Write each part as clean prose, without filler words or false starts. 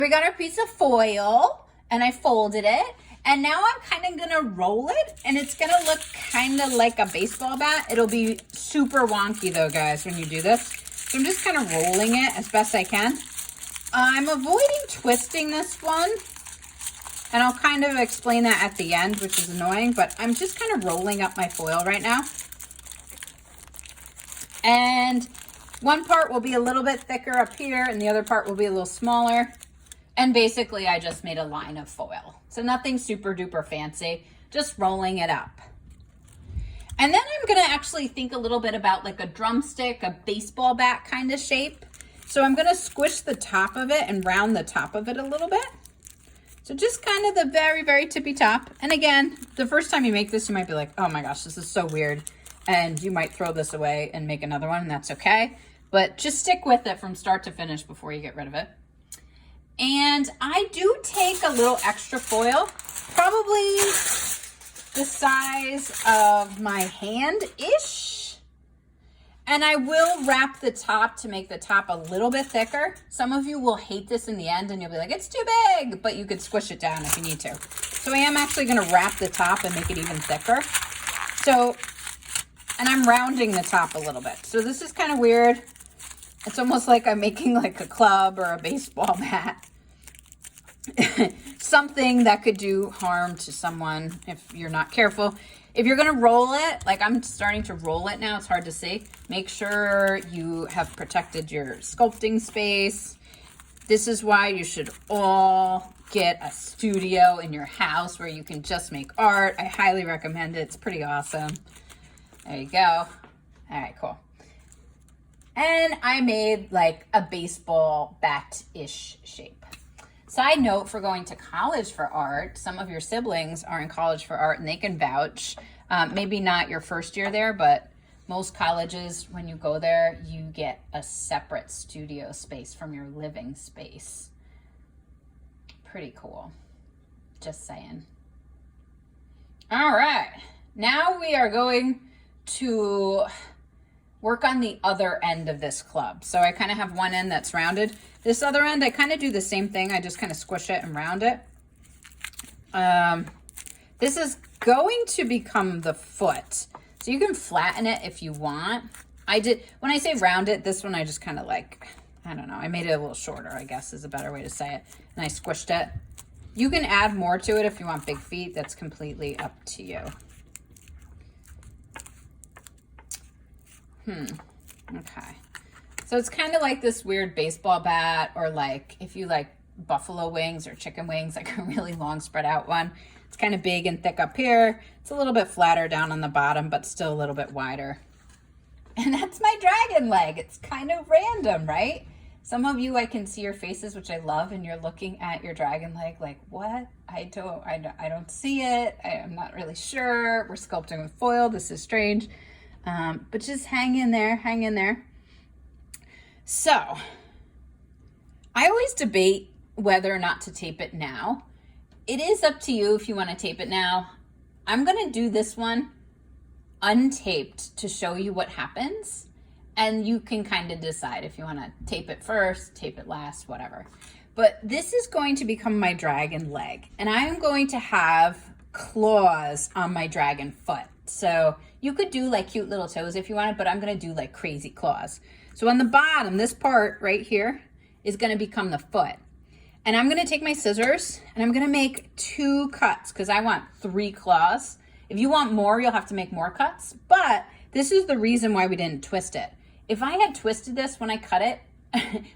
We got our piece of foil and I folded it. And now I'm kind of gonna roll it and it's gonna look kind of like a baseball bat. It'll be super wonky though, guys, when you do this. So I'm just kind of rolling it as best I can. I'm avoiding twisting this one. And I'll kind of explain that at the end, which is annoying, but I'm just kind of rolling up my foil right now. And one part will be a little bit thicker up here and the other part will be a little smaller. And basically I just made a line of foil. So nothing super duper fancy, just rolling it up. And then I'm gonna actually think a little bit about like a drumstick, a baseball bat kind of shape. So I'm gonna squish the top of it and round the top of it a little bit. So just kind of the very, very tippy top. And again, the first time you make this, you might be like, oh my gosh, this is so weird. And you might throw this away and make another one, and that's okay. But just stick with it from start to finish before you get rid of it. And I do take a little extra foil, probably the size of my hand-ish. And I will wrap the top to make the top a little bit thicker. Some of you will hate this in the end and you'll be like, it's too big, but you could squish it down if you need to. So I am actually gonna wrap the top and make it even thicker. So, and I'm rounding the top a little bit. So this is kind of weird. It's almost like I'm making like a club or a baseball bat. Something that could do harm to someone if you're not careful. If you're gonna roll it, like I'm starting to roll it now, it's hard to see. Make sure you have protected your sculpting space. This is why you should all get a studio in your house where you can just make art. I highly recommend it. It's pretty awesome. There you go. All right, cool. And I made like a baseball bat-ish shape. Side note for going to college for art, some of your siblings are in college for art and they can vouch. Maybe not your first year there, but most colleges, when you go there, you get a separate studio space from your living space. Pretty cool. Just saying. All right. Now we are going to work on the other end of this club. So I kind of have one end that's rounded. This other end, I kind of do the same thing. I just kind of squish it and round it. This is going to become the foot. So you can flatten it if you want. When I say round it, this one I just kind of like, I don't know, I made it a little shorter, I guess is a better way to say it. And I squished it. You can add more to it if you want big feet. That's completely up to you. Okay. So it's kind of like this weird baseball bat, or like if you like buffalo wings or chicken wings, like a really long spread out one. It's kind of big and thick up here. It's a little bit flatter down on the bottom, but still a little bit wider. And that's my dragon leg. It's kind of random, right? Some of you, I can see your faces, which I love, and you're looking at your dragon leg like, what? I don't see it. I'm not really sure. We're sculpting with foil. This is strange. But just hang in there, hang in there. So I always debate whether or not to tape it now. It is up to you if you want to tape it now. I'm going to do this one untaped to show you what happens. And you can kind of decide if you want to tape it first, tape it last, whatever. But this is going to become my dragon leg. And I am going to have claws on my dragon foot. So you could do like cute little toes if you wanted, but I'm going to do like crazy claws. So on the bottom, this part right here is going to become the foot. And I'm going to take my scissors and I'm going to make 2 cuts because I want 3 claws. If you want more, you'll have to make more cuts. But this is the reason why we didn't twist it. If I had twisted this when I cut it,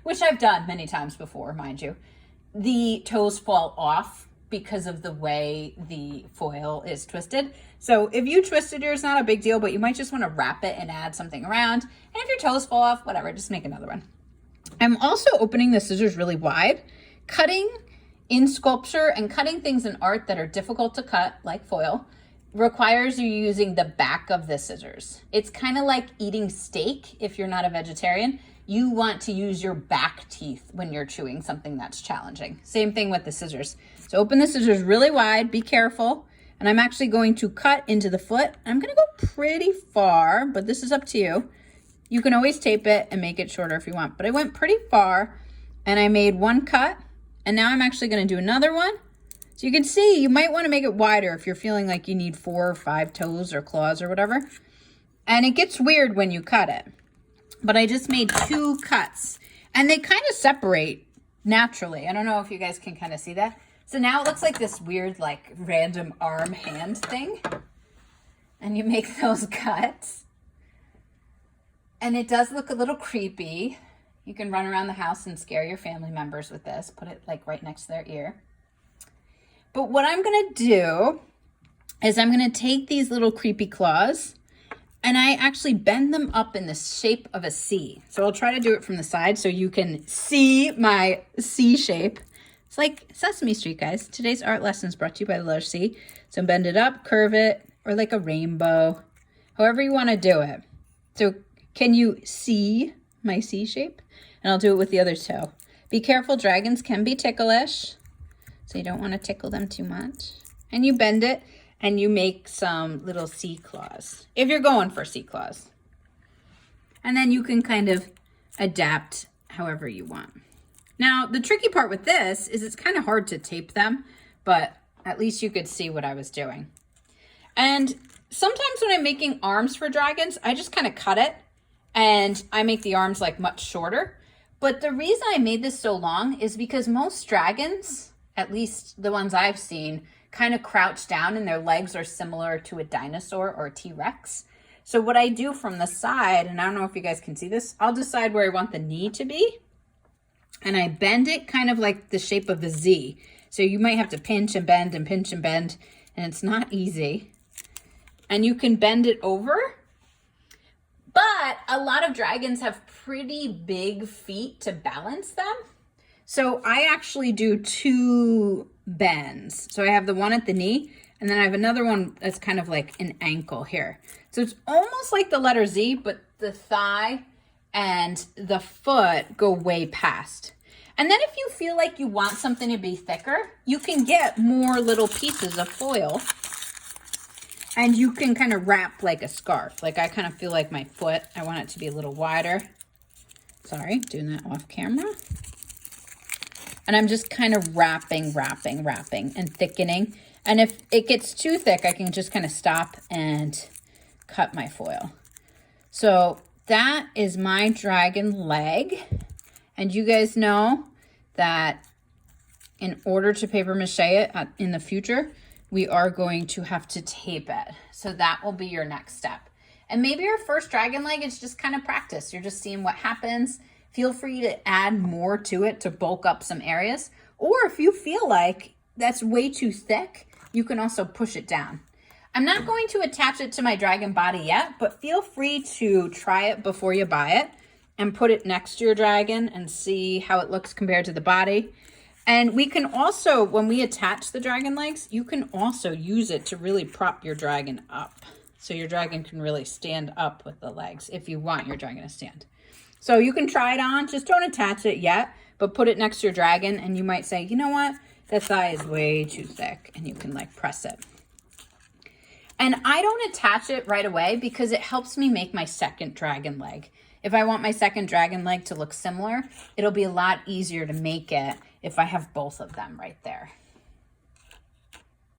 which I've done many times before, mind you, the toes fall off because of the way the foil is twisted. So if you twisted yours, not a big deal, but you might just want to wrap it and add something around. And if your toes fall off, whatever, just make another one. I'm also opening the scissors really wide. Cutting in sculpture and cutting things in art that are difficult to cut, like foil, requires you using the back of the scissors. It's kind of like eating steak if you're not a vegetarian. You want to use your back teeth when you're chewing something that's challenging. Same thing with the scissors. So open the scissors really wide, be careful. And I'm actually going to cut into the foot. I'm gonna go pretty far, but this is up to you. You can always tape it and make it shorter if you want, but I went pretty far and I made 1 cut And now I'm actually going to do another one. So you can see, you might want to make it wider if you're feeling like you need 4 or 5 toes or claws or whatever. And it gets weird when you cut it. But I just made 2 cuts. And they kind of separate naturally. I don't know if you guys can kind of see that. So now it looks like this weird, like, random arm hand thing. And you make those cuts. And it does look a little creepy. You can run around the house and scare your family members with this. Put it, like, right next to their ear. But what I'm going to do is I'm going to take these little creepy claws and I actually bend them up in the shape of a C. So I'll try to do it from the side so you can see my C shape. It's like Sesame Street, guys. Today's art lesson is brought to you by the letter C. So bend it up, curve it, or like a rainbow, however you want to do it. So can you see my C shape? And I'll do it with the other toe. Be careful, dragons can be ticklish. So you don't want to tickle them too much. And you bend it and you make some little C claws, if you're going for C claws. And then you can kind of adapt however you want. Now, the tricky part with this is it's kind of hard to tape them, but at least you could see what I was doing. And sometimes when I'm making arms for dragons, I just kind of cut it and I make the arms like much shorter. But the reason I made this so long is because most dragons, at least the ones I've seen, kind of crouch down and their legs are similar to a dinosaur or a T-Rex. So what I do from the side, and I don't know if you guys can see this, I'll decide where I want the knee to be. And I bend it kind of like the shape of a Z. So you might have to pinch and bend and pinch and bend, and it's not easy. And you can bend it over. But a lot of dragons have pretty big feet to balance them. So I actually do 2 bends. So I have the one at the knee, and then I have another one that's kind of like an ankle here. So it's almost like the letter Z, but the thigh and the foot go way past. And then if you feel like you want something to be thicker, you can get more little pieces of foil and you can kind of wrap like a scarf. Like I kind of feel like my foot, I want it to be a little wider. Sorry, doing that off camera. And I'm just kind of wrapping and thickening. And if it gets too thick, I can just kind of stop and cut my foil. So that is my dragon leg. And you guys know that in order to paper mache it in the future, we are going to have to tape it. So that will be your next step. And maybe your first dragon leg is just kind of practice. You're just seeing what happens. Feel free to add more to it to bulk up some areas. Or if you feel like that's way too thick, you can also push it down. I'm not going to attach it to my dragon body yet, but feel free to try it before you buy it and put it next to your dragon and see how it looks compared to the body. And we can also, when we attach the dragon legs, you can also use it to really prop your dragon up. So your dragon can really stand up with the legs if you want your dragon to stand. So you can try it on, just don't attach it yet, but put it next to your dragon and you might say, you know what, that thigh is way too thick, and you can like press it. And I don't attach it right away because it helps me make my second dragon leg. If I want my second dragon leg to look similar, it'll be a lot easier to make it if I have both of them right there.